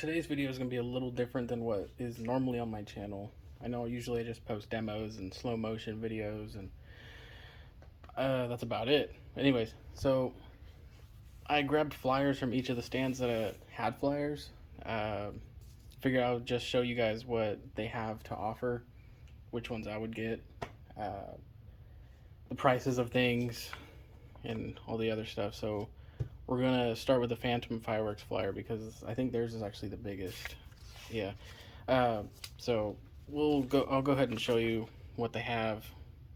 today's video is going to be a little different than what is normally on my channel. I know usually I just post demos and slow motion videos, and that's about it. Anyways, so I grabbed flyers from each of the stands that had flyers. Figured I'll just show you guys what they have to offer, which ones I would get, the prices of things, and all the other stuff. So we're gonna start with the Phantom Fireworks flyer because I think theirs is actually the biggest. Yeah. So I'll go ahead and show you what they have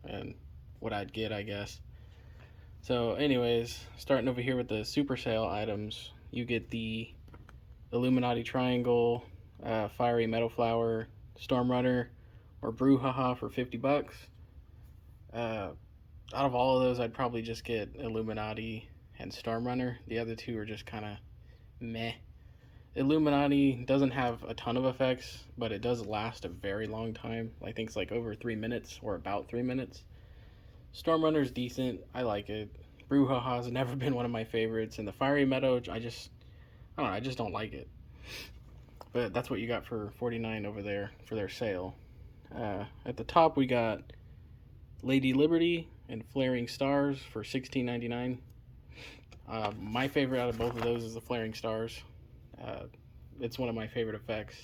and what I'd get, I guess. So, anyways, starting over here with the super sale items, you get the Illuminati Triangle, Fiery Meadow Flower, Storm Runner, or Brouhaha for $50. Out of all of those, I'd probably just get Illuminati and Storm Runner. The other two are just kind of meh. Illuminati doesn't have a ton of effects, but it does last a very long time. I think it's like over 3 minutes or about 3 minutes. Storm Runner's decent. I like it. Brouhaha's never been one of my favorites, and the Fiery Meadow, I just don't like it. But that's what you got for $49 over there for their sale. At the top, we got Lady Liberty and Flaring Stars for $16.99. My favorite out of both of those is the Flaring Stars. It's one of my favorite effects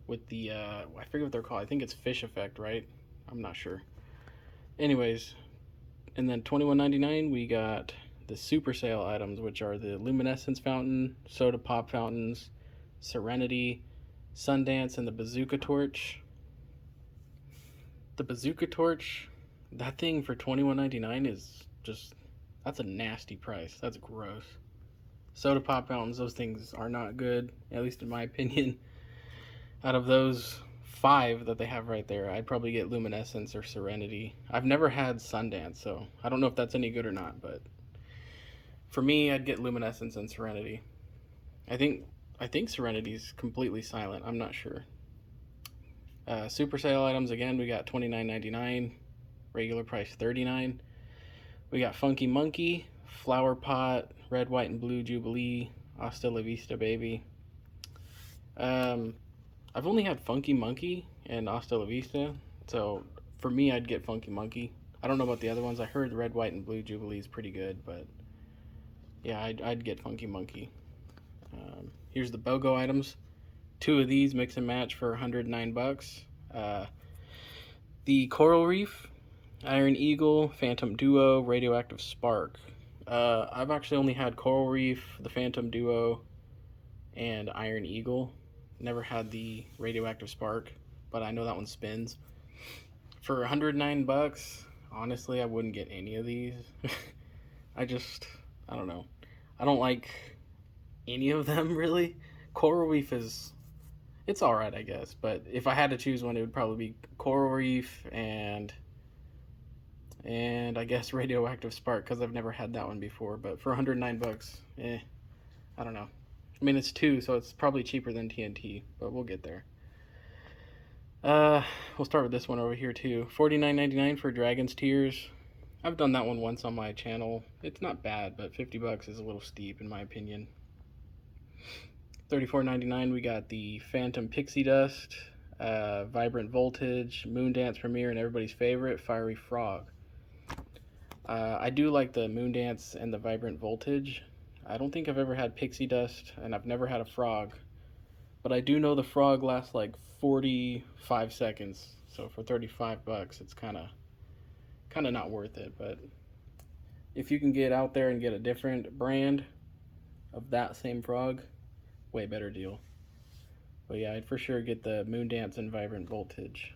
with the, I forget what they're called. I think it's Fish Effect, right? I'm not sure. Anyways, and then $21.99, we got the super sale items, which are the Luminescence Fountain, Soda Pop Fountains, Serenity, Sundance, and the Bazooka Torch. The Bazooka Torch, that thing for $21.99 is just, that's a nasty price. That's gross. Soda Pop Fountains, those things are not good, at least in my opinion. Out of those 5 that they have right there, I'd probably get Luminescence or Serenity. I've never had Sundance, so I don't know if that's any good or not, but for me, I'd get Luminescence and Serenity. I think Serenity's completely silent. I'm not sure. Super sale items, again, we got $29.99. Regular price $39. We got Funky Monkey, Flower Pot, Red, White, and Blue Jubilee, Hasta La Vista Baby. I've only had Funky Monkey and Hasta La Vista, so for me, I'd get Funky Monkey. I don't know about the other ones. I heard Red, White, and Blue Jubilee is pretty good, but yeah, I'd get Funky Monkey. Here's the BOGO items. 2 of these mix and match for $109. The Coral Reef, Iron Eagle, Phantom Duo, Radioactive Spark. I've actually only had Coral Reef, the Phantom Duo, and Iron Eagle. Never had the Radioactive Spark, but I know that one spins. For $109, honestly, I wouldn't get any of these. I don't know. I don't like any of them, really. Coral Reef it's alright, I guess, but if I had to choose one, it would probably be Coral Reef and I guess Radioactive Spark, because I've never had that one before. But for $109, I don't know. I mean, it's 2, so it's probably cheaper than TNT, but we'll get there. We'll start with this one over here too. $49.99 for Dragon's Tears. I've done that one once on my channel. It's not bad, but $50 is a little steep in my opinion. $34.99, we got the Phantom Pixie Dust, Vibrant Voltage, Moondance Premiere, and everybody's favorite, Fiery Frog. I do like the Moondance and the Vibrant Voltage. I don't think I've ever had Pixie Dust, and I've never had a frog. But I do know the frog lasts like 45 seconds. So for $35, it's kind of not worth it. But if you can get out there and get a different brand of that same frog, way better deal. But yeah, I'd for sure get the Moondance and Vibrant Voltage.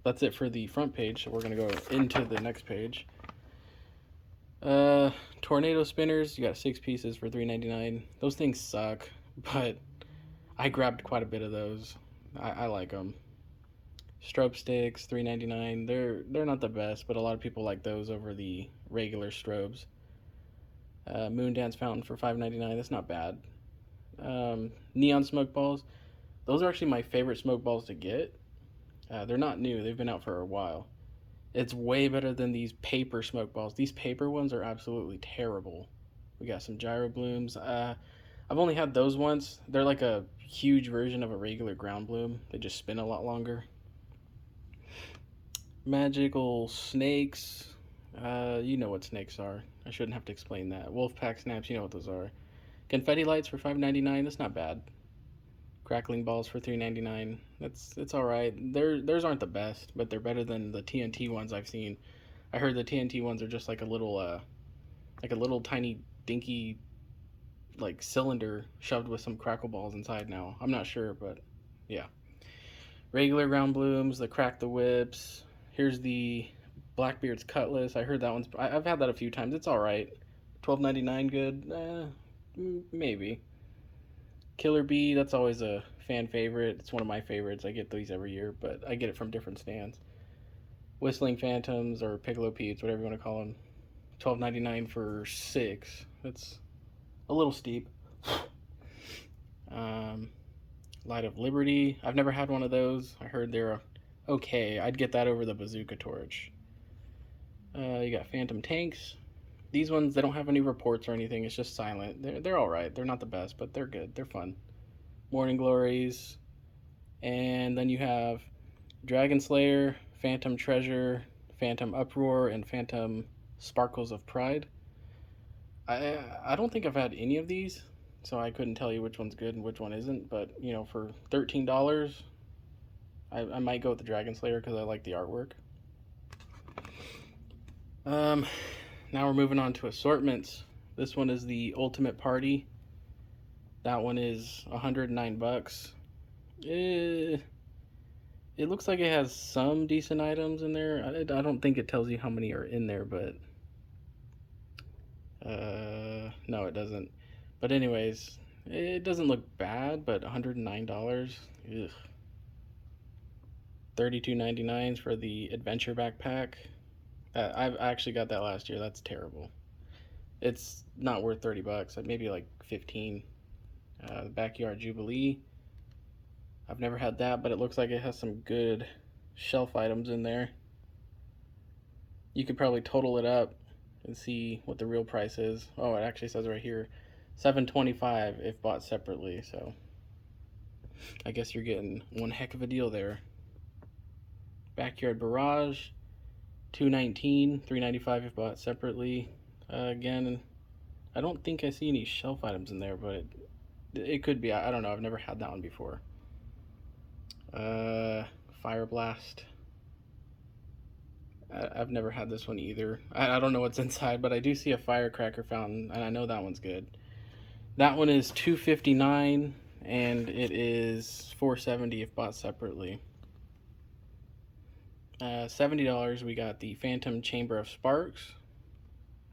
That's it for the front page, so we're going to go into the next page. Tornado Spinners, you got 6 pieces for $3.99. Those things suck, but I grabbed quite a bit of those. I like them. Strobe Sticks, $3.99. They're not the best, but a lot of people like those over the regular strobes. Moondance Fountain for $5.99. That's not bad. Neon Smoke Balls. Those are actually my favorite smoke balls to get. They're not new. They've been out for a while. It's way better than these paper smoke balls. These paper ones are absolutely terrible. We got some Gyro Blooms. I I've only had those once. They're like a huge version of a regular ground bloom. They just spin a lot longer. Magical snakes. You know what snakes are. I shouldn't have to explain that. Wolfpack snaps, you know what those are. Confetti lights for $5.99. That's not bad. Crackling balls for $3.99. It's all right. Theirs aren't the best, but they're better than the TNT ones I've seen. I heard the TNT ones are just like a little tiny dinky like cylinder shoved with some crackle balls inside now. I'm not sure, but yeah. Regular ground blooms, the crack the whips. Here's the Blackbeard's Cutlass. I heard that one's. I've had that a few times. It's all right. $12.99 good. Maybe. Killer Bee. That's always a fan favorite. It's one of my favorites. I get these every year, but I get it from different stands. Whistling Phantoms or Piccolo Pete's, whatever you want to call them. $12.99 for 6. That's a little steep. Light of Liberty. I've never had one of those. I heard they're okay. I'd get that over the Bazooka Torch. You got Phantom Tanks. These ones, they don't have any reports or anything. It's just silent. They're all right. They're not the best, but they're good. They're fun. Morning Glories. And then you have Dragon Slayer, Phantom Treasure, Phantom Uproar, and Phantom Sparkles of Pride. I don't think I've had any of these, so I couldn't tell you which one's good and which one isn't. But, you know, for $13, I might go with the Dragon Slayer because I like the artwork. Now we're moving on to assortments. This one is the Ultimate Party. That one is $109. It looks like it has some decent items in there. I don't think it tells you how many are in there, but no, it doesn't. But anyways, it doesn't look bad, but $109. Ugh. $32.99 for the Adventure Backpack. I've actually got that last year. That's terrible. It's not worth $30. Maybe like 15. The Backyard Jubilee. I've never had that, but it looks like it has some good shelf items in there. You could probably total it up and see what the real price is. Oh, it actually says right here, $7.25 if bought separately. So I guess you're getting one heck of a deal there. Backyard Barrage, $2.19, $3.95 if bought separately. Again, I don't think I see any shelf items in there, but it could be. I don't know. I've never had that one before. Fire Blast. I've never had this one either. I don't know what's inside, but I do see a firecracker fountain, and I know that one's good. That one is $2.59, and it is $4.70 if bought separately. $70, we got the Phantom Chamber of Sparks.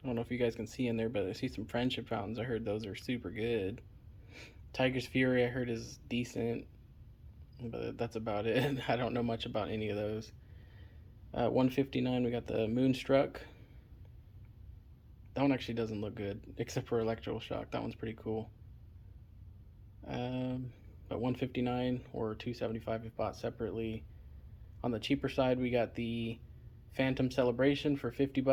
I don't know if you guys can see in there, but I see some friendship fountains. I heard those are super good. Tiger's Fury, I heard, is decent, but that's about it. I don't know much about any of those. $159, we got the Moonstruck. That one actually doesn't look good, except for Electro Shock. That one's pretty cool. But $159 or $2.75 if bought separately. On the cheaper side, we got the Phantom Celebration for $50.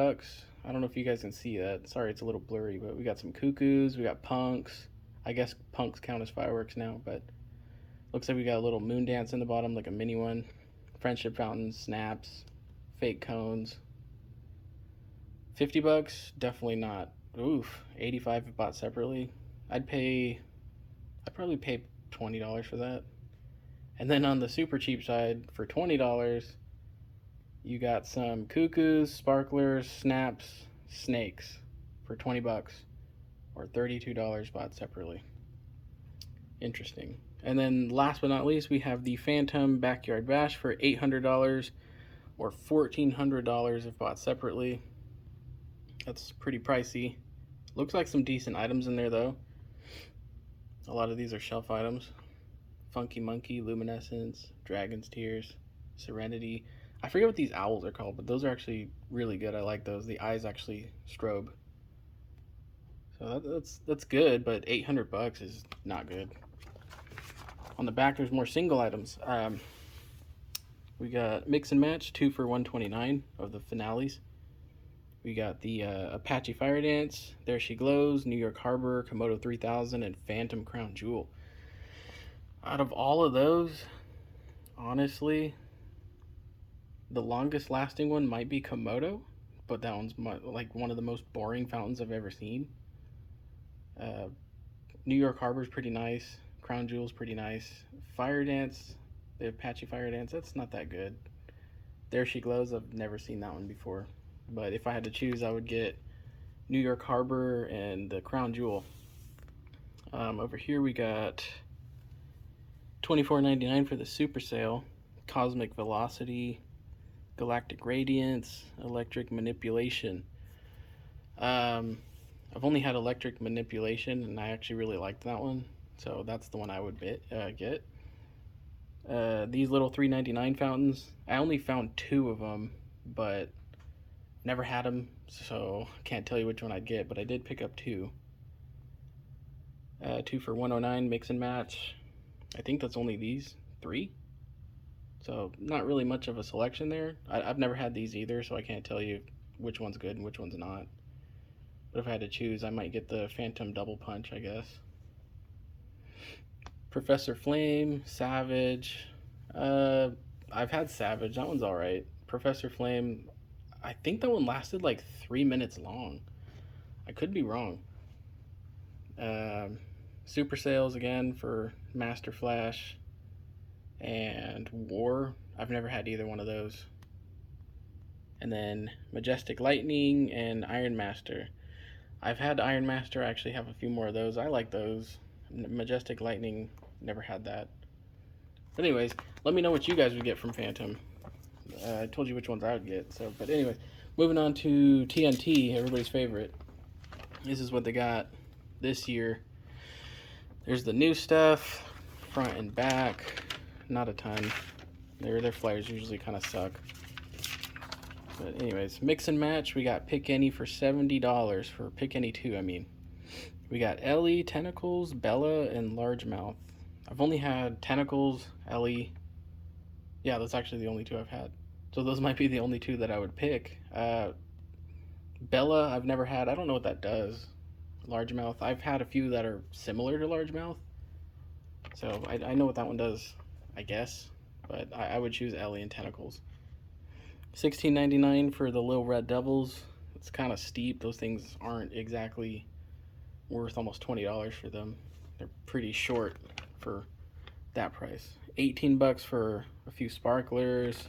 I don't know if you guys can see that. Sorry, it's a little blurry, but we got some cuckoos, we got punks. I guess punks count as fireworks now, but looks like we got a little moon dance in the bottom, like a mini one. Friendship fountains, snaps, fake cones. $50, definitely not. Oof, $85 if bought separately. I'd probably pay $20 for that. And then on the super cheap side, for $20, you got some cuckoos, sparklers, snaps, snakes for $20 or $32 bought separately. Interesting. And then last but not least, we have the Phantom Backyard Bash for $800 or $1,400 if bought separately. That's pretty pricey. Looks like some decent items in there though. A lot of these are shelf items. Funky Monkey, Luminescence, Dragon's Tears, Serenity. I forget what these owls are called, but those are actually really good. I like those. The eyes actually strobe. So that's good, but $800 is not good. On the back, there's more single items. We got Mix and Match, 2 for $129 of the finales. We got the Apache Fire Dance, There She Glows, New York Harbor, Komodo 3000, and Phantom Crown Jewel. Out of all of those, honestly, the longest lasting one might be Komodo, but that one's like one of the most boring fountains I've ever seen. New York Harbor's pretty nice. Crown Jewel's pretty nice. Fire Dance, the Apache Fire Dance, that's not that good. There She Glows, I've never seen that one before. But if I had to choose, I would get New York Harbor and the Crown Jewel. Over here we got $24.99 for the super sale. Cosmic Velocity, Galactic Radiance, Electric Manipulation. I've only had Electric Manipulation, and I actually really liked that one, so that's the one I would get. These little $3.99 fountains, I only found 2 of them, but never had them, so can't tell you which one I'd get, but I did pick up 2. 2 for $109, mix and match. I think that's only these 3. So not really much of a selection there. I've never had these either, so I can't tell you which one's good and which one's not. But if I had to choose, I might get the Phantom Double Punch, I guess. Professor Flame, Savage. I've had Savage. That one's alright. Professor Flame, I think that one lasted like 3 minutes long. I could be wrong. Super sales again for Master Flash and War. I've never had either one of those. And then Majestic Lightning and Iron Master. I've had Iron Master. I actually have a few more of those. I like those. Majestic Lightning, never had that. But anyways, let me know what you guys would get from Phantom. I told you which ones I would get. So, but anyways, moving on to TNT, everybody's favorite. This is what they got this year. There's the new stuff, front and back. Not a ton. Their flyers usually kind of suck. But anyways, mix and match. We got Pick Any for $70 for Pick Any 2. I mean, we got Ellie, Tentacles, Bella, and Largemouth. I've only had Tentacles, Ellie. Yeah, that's actually the only 2 I've had. So those might be the only 2 that I would pick. Bella, I've never had. I don't know what that does. Largemouth, I've had a few that are similar to Largemouth. So I know what that one does, I guess. But I would choose Ellie and Tentacles. $16.99 for the Little Red Devils. It's kind of steep. Those things aren't exactly worth almost $20 for them. They're pretty short for that price. $18 for a few sparklers.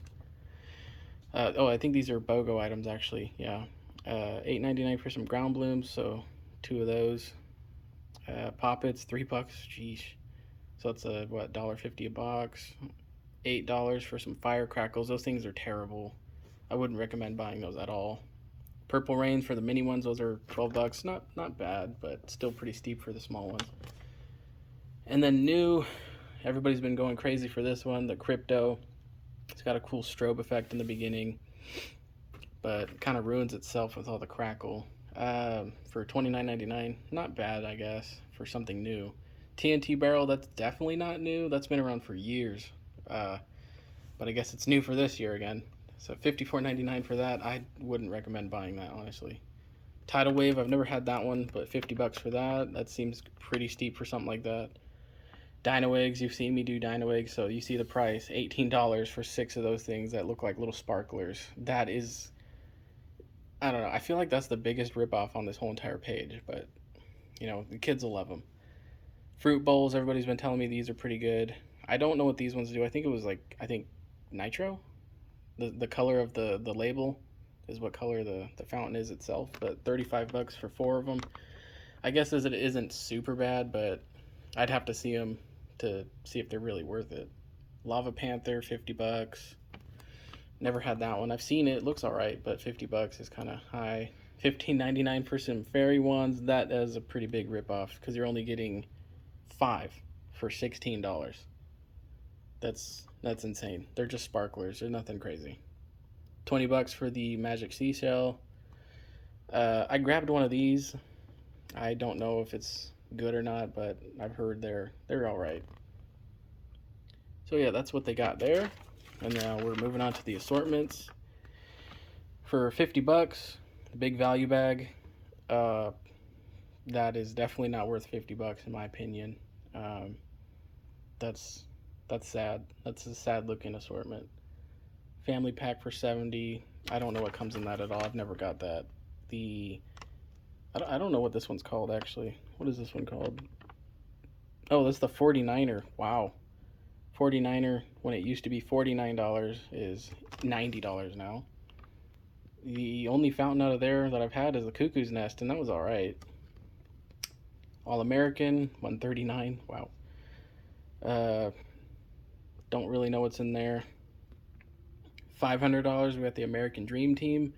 I think these are BOGO items actually. Yeah. $8.99 for some ground blooms, so 2 of those. Poppets, $3. Jeez. So that's $1.50 a box. $8 for some firecrackles. Those things are terrible. I wouldn't recommend buying those at all. Purple Rains for the mini ones, those are $12. Not bad, but still pretty steep for the small ones. And then new, everybody's been going crazy for this one, the Crypto. It's got a cool strobe effect in the beginning, but it kind of ruins itself with all the crackle. For $29.99, not bad, I guess, for something new. TNT barrel, that's definitely not new. That's been around for years. But I guess it's new for this year again. So $54.99 for that. I wouldn't recommend buying that, honestly. Tidal Wave, I've never had that one, but $50 for that. That seems pretty steep for something like that. Dino Eggs, you've seen me do Dino Eggs, so you see the price. $18 for 6 of those things that look like little sparklers. That is, I don't know. I feel like that's the biggest ripoff on this whole entire page, but, you know, the kids will love them. Fruit Bowls, everybody's been telling me these are pretty good. I don't know what these ones do. I think it was nitro. The color of the label is what color the fountain is itself, but $35 for 4 of them. I guess it isn't super bad, but I'd have to see them to see if they're really worth it. Lava Panther, $50. Never had that one. I've seen it. It looks alright, but $50 is kind of high. $15.99 for some fairy ones. That is a pretty big ripoff because you're only getting 5 for $16. That's insane. They're just sparklers. They're nothing crazy. $20 for the Magic Seashell. I grabbed one of these. I don't know if it's good or not, but I've heard they're all right. So yeah, that's what they got there. And now we're moving on to the assortments. For $50, the big value bag. Uh, that is definitely not worth $50 in my opinion. Um, that's that's sad. That's a sad looking assortment. Family pack for 70. I don't know what comes in that at all. I've never got that. The I don't know what this one's called actually. What is this one called? Oh, that's the 49er. Wow. 49er when it used to be $49 is $90 now. The only fountain out of there that I've had is the Cuckoo's Nest, and that was all right. All American 139. Wow. Uh, don't really know what's in there. $500. We got the American Dream Team.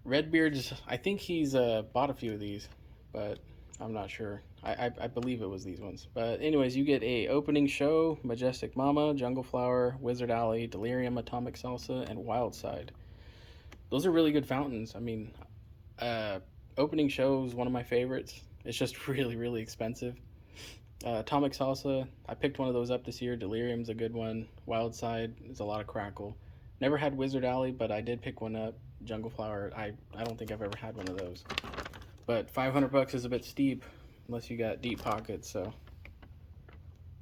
Redbeard's. I think he's bought a few of these, but I'm not sure. I believe it was these ones. But anyways, you get a opening show, Majestic Mama, Jungle Flower, Wizard Alley, Delirium, Atomic Salsa, and Wild Side. Those are really good fountains. I mean, opening show is one of my favorites. It's just really, really expensive. Atomic Salsa, I picked one of those up this year. Delirium's a good one. Wild Side is a lot of crackle. Never had Wizard Alley, but I did pick one up. Jungle Flower, I don't think I've ever had one of those. But $500 is a bit steep, unless you got deep pockets, so.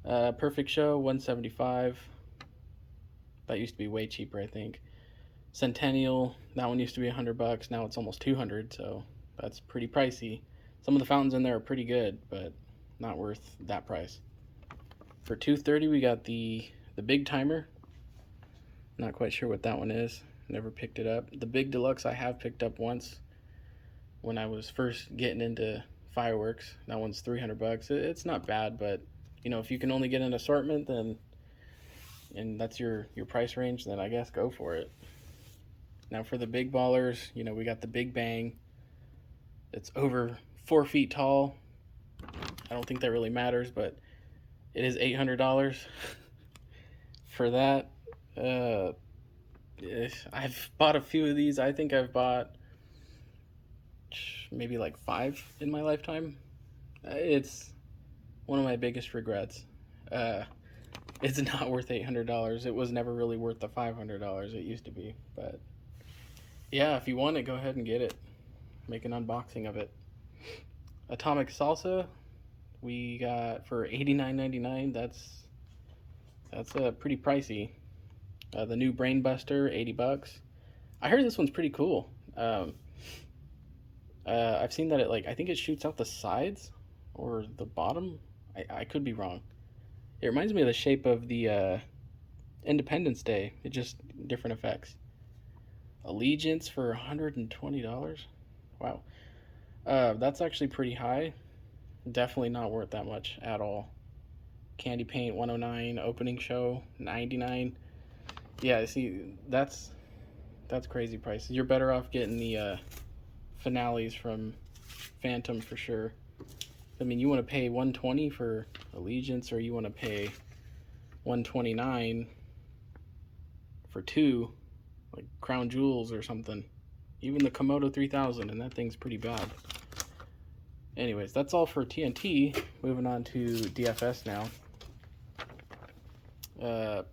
Perfect Show, $175. That used to be way cheaper, I think. Centennial, that one used to be $100. Now it's almost $200, so that's pretty pricey. Some of the fountains in there are pretty good, but not worth that price. For $230, we got the Big Timer. Not quite sure what that one is. Never picked it up. The Big Deluxe I have picked up once when I was first getting into fireworks. That one's $300. It's not bad, but you know, if you can only get an assortment, then and that's your price range, then I guess go for it. Now for the big ballers, you know, we got the Big Bang. It's over 4 feet tall. I don't think that really matters, but it is $800 for that. I've bought a few of these. I think I've bought maybe like 5 in my lifetime. It's one of my biggest regrets. It's not worth $800. It was never really worth the $500 it used to be. But yeah, if you want it, go ahead and get it. Make an unboxing of it. Atomic Salsa, we got for $89.99. That's pretty pricey. The new Brain Buster, $80. I heard this one's pretty cool. I've seen that I think it shoots out the sides or the bottom. I could be wrong. It reminds me of the shape of the Independence Day. It just different effects. Allegiance for $120. Wow. That's actually pretty high. Definitely not worth that much at all. Candy Paint, $109. Opening Show, $99. Yeah, see, that's crazy prices. You're better off getting the finales from Phantom for sure. I mean, you want to pay $120 for Allegiance, or you want to pay $129 for 2, like Crown Jewels or something. Even the Komodo 3000, and that thing's pretty bad. Anyways, that's all for TNT. Moving on to DFS now. A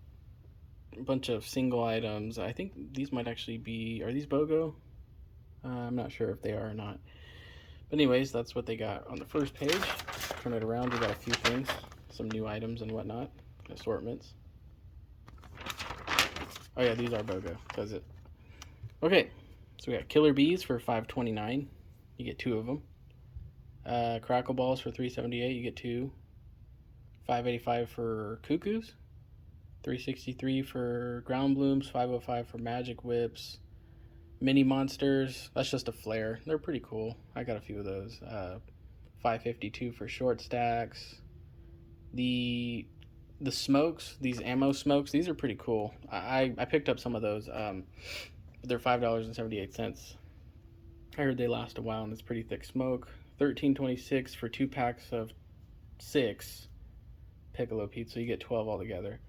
bunch of single items. I think these might actually be, are these BOGO? I'm not sure if they are or not. But anyways, that's what they got on the first page. Turn it around, we got a few things, some new items and whatnot, assortments. Oh yeah, these are BOGO, does it? Okay, so we got Killer Bees for $529. You get 2 of them. Crackle Balls for $378. You get 2. $585 for Cuckoos. $363 for Ground Blooms. $505 for Magic Whips. Mini Monsters. That's just a flare. They're pretty cool. I got a few of those. $552 for Short Stacks. The smokes, these ammo smokes, these are pretty cool. I picked up some of those. They're $5.78. I heard they last a while, and it's pretty thick smoke. $13.26 for 2 packs of 6 Piccolo Pizza. You get 12 altogether.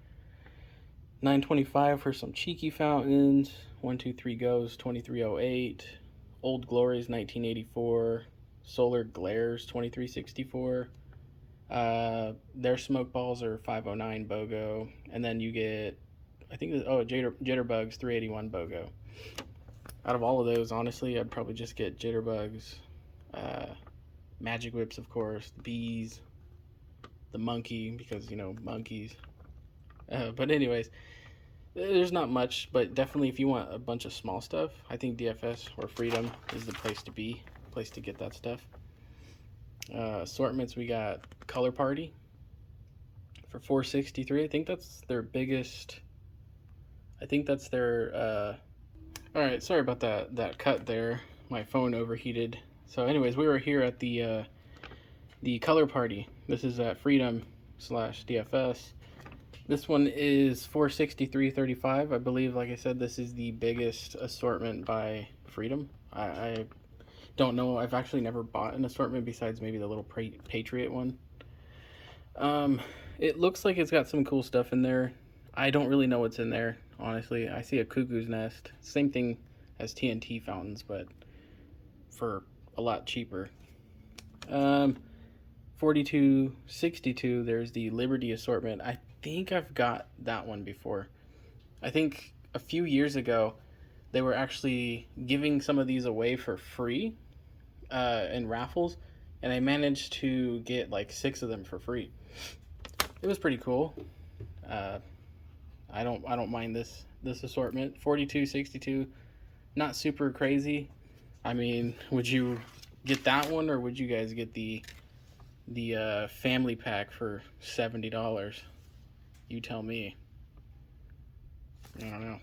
$9.25 for some cheeky fountains. 1, 2, 3 Goes, $23.08. Old Glories, $19.84. Solar Glares, $23.64. Their smoke balls are $5.09 BOGO, and then you get, I think, Jitterbugs, $3.81 BOGO. Out of all of those, honestly, I'd probably just get jitterbugs, uh, magic whips, of course, the bees, the monkey, because, you know, monkeys. But anyways, there's not much, but definitely if you want a bunch of small stuff, I think DFS or Freedom is the place to be, place to get that stuff. Assortments, we got Color Party for 463. I think that's their biggest. I think that's their. All right, sorry about that cut there. My phone overheated. So, anyways, we were here at the Color Party. This is at Freedom/DFS. This one is 463.35. I believe, like I said, this is the biggest assortment by Freedom. I don't know. I've actually never bought an assortment besides maybe the little Patriot one. It looks like it's got some cool stuff in there. I don't really know what's in there, honestly. I see a cuckoo's nest. Same thing as TNT fountains, but for a lot cheaper. 42.62, there's the Liberty assortment. I think I've got that one before. I think a few years ago, they were actually giving some of these away for free in raffles, and I managed to get like 6 of them for free. It was pretty cool. I don't mind this assortment. 42.62, not super crazy. I mean, would you get that one, or would you guys get the family pack for $70? You tell me. I don't know.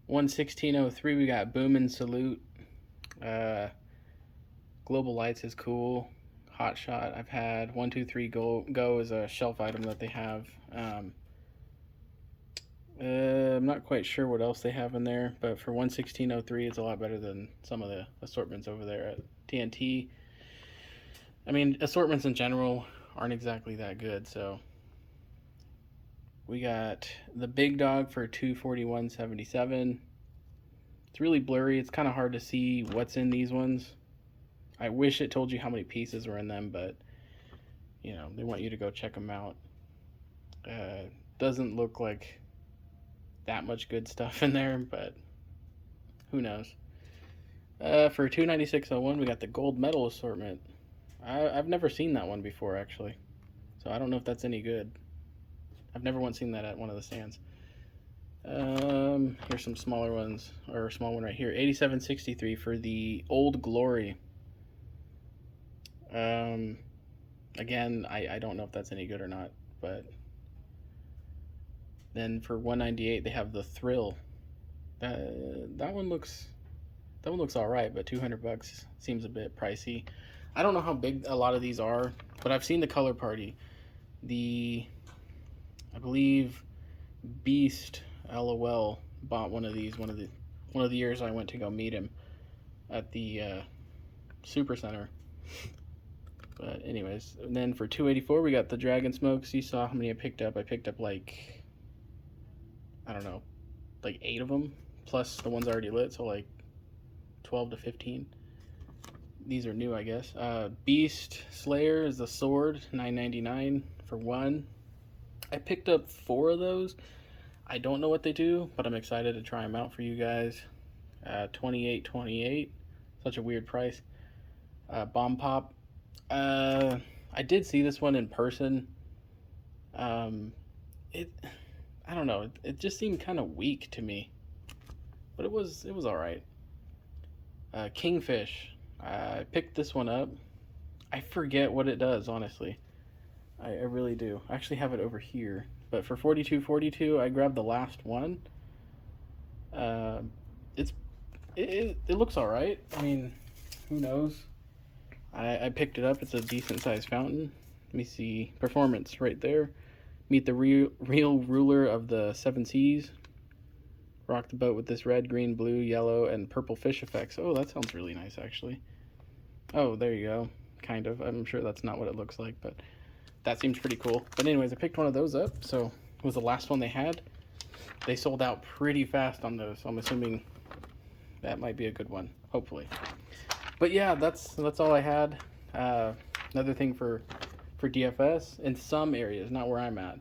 116.03, we got Boom and Salute. Global Lights is cool. Hot Shot I've had. 123 Go is a shelf item that they have. I'm not quite sure what else they have in there, but for 116.03, it's a lot better than some of the assortments over there at TNT. I mean, assortments in general aren't exactly that good, so we got the Big Dog for 241.77. It's really blurry. It's kind of hard to see what's in these ones. I wish it told you how many pieces were in them, but you know, they want you to go check them out. Doesn't look like that much good stuff in there, but who knows. For 296.01, we got the Gold Medal assortment. I've never seen that one before, actually, so I don't know if that's any good. I've never once seen that at one of the stands. Here's some smaller ones, or a small one right here. 87.63 for the Old Glory. Again, I don't know if that's any good or not, but then for 198 they have the Thrill. That one looks all right, but $200 seems a bit pricey. I don't know how big a lot of these are, but I've seen the Color Party. I believe Beast LOL bought one of these one of the years I went to go meet him at the Super Center. But anyways, and then for 284 we got the Dragon Smokes. You saw how many I picked up. I picked up like, I don't know, like 8 of them plus the ones already lit, so like 12 to 15. These are new, I guess. Beast Slayer is the sword, $9.99 for one. I picked up 4 of those. I don't know what they do, but I'm excited to try them out for you guys. $28.28, such a weird price. Bomb Pop. I did see this one in person. I don't know. It just seemed kind of weak to me, but it was all right. Kingfish. I picked this one up. I forget what it does, honestly. I really do. I actually have it over here. But for 42.42, I grabbed the last one. It looks all right. I mean, who knows? I picked it up. It's a decent sized fountain. Let me see. Performance right there. Meet the real ruler of the 7 seas. Rock the boat with this red, green, blue, yellow, and purple fish effects. Oh, that sounds really nice, actually. Oh, there you go. Kind of. I'm sure that's not what it looks like, but that seems pretty cool. But anyways, I picked one of those up, so it was the last one they had. They sold out pretty fast on those, so I'm assuming that might be a good one, hopefully. But yeah, that's all I had. Another thing for DFS, in some areas, not where I'm at,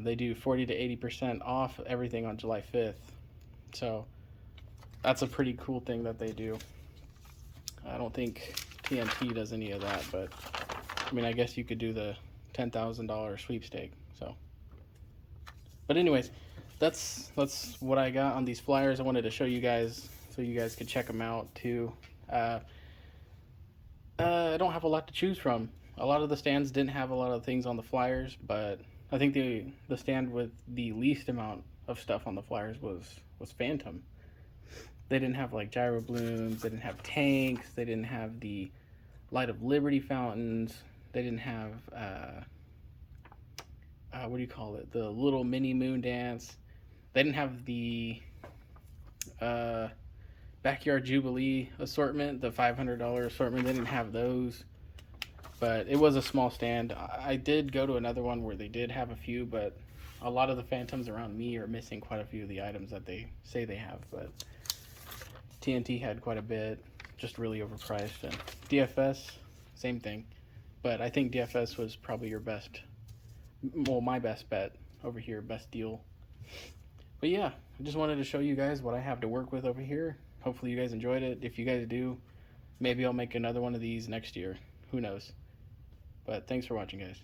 they do 40 to 80% off everything on July 5th. So that's a pretty cool thing that they do. I don't think TNT does any of that, but I mean, I guess you could do the $10,000 sweepstake. So, but anyways, that's what I got on these flyers. I wanted to show you guys so you guys could check them out too. I don't have a lot to choose from. A lot of the stands didn't have a lot of things on the flyers, but I think the stand with the least amount of stuff on the flyers was Phantom. They didn't have like gyro balloons, they didn't have tanks, they didn't have the Light of Liberty fountains, they didn't have what do you call it? The little mini moon dance. They didn't have the Backyard Jubilee assortment, the $500 assortment. They didn't have those, but it was a small stand. I did go to another one where they did have a few, but a lot of the Phantoms around me are missing quite a few of the items that they say they have. But TNT had quite a bit, just really overpriced. And DFS, same thing. But I think DFS was probably your best, well, my best bet over here, best deal. But yeah, I just wanted to show you guys what I have to work with over here. Hopefully you guys enjoyed it. If you guys do, maybe I'll make another one of these next year. Who knows? But thanks for watching, guys.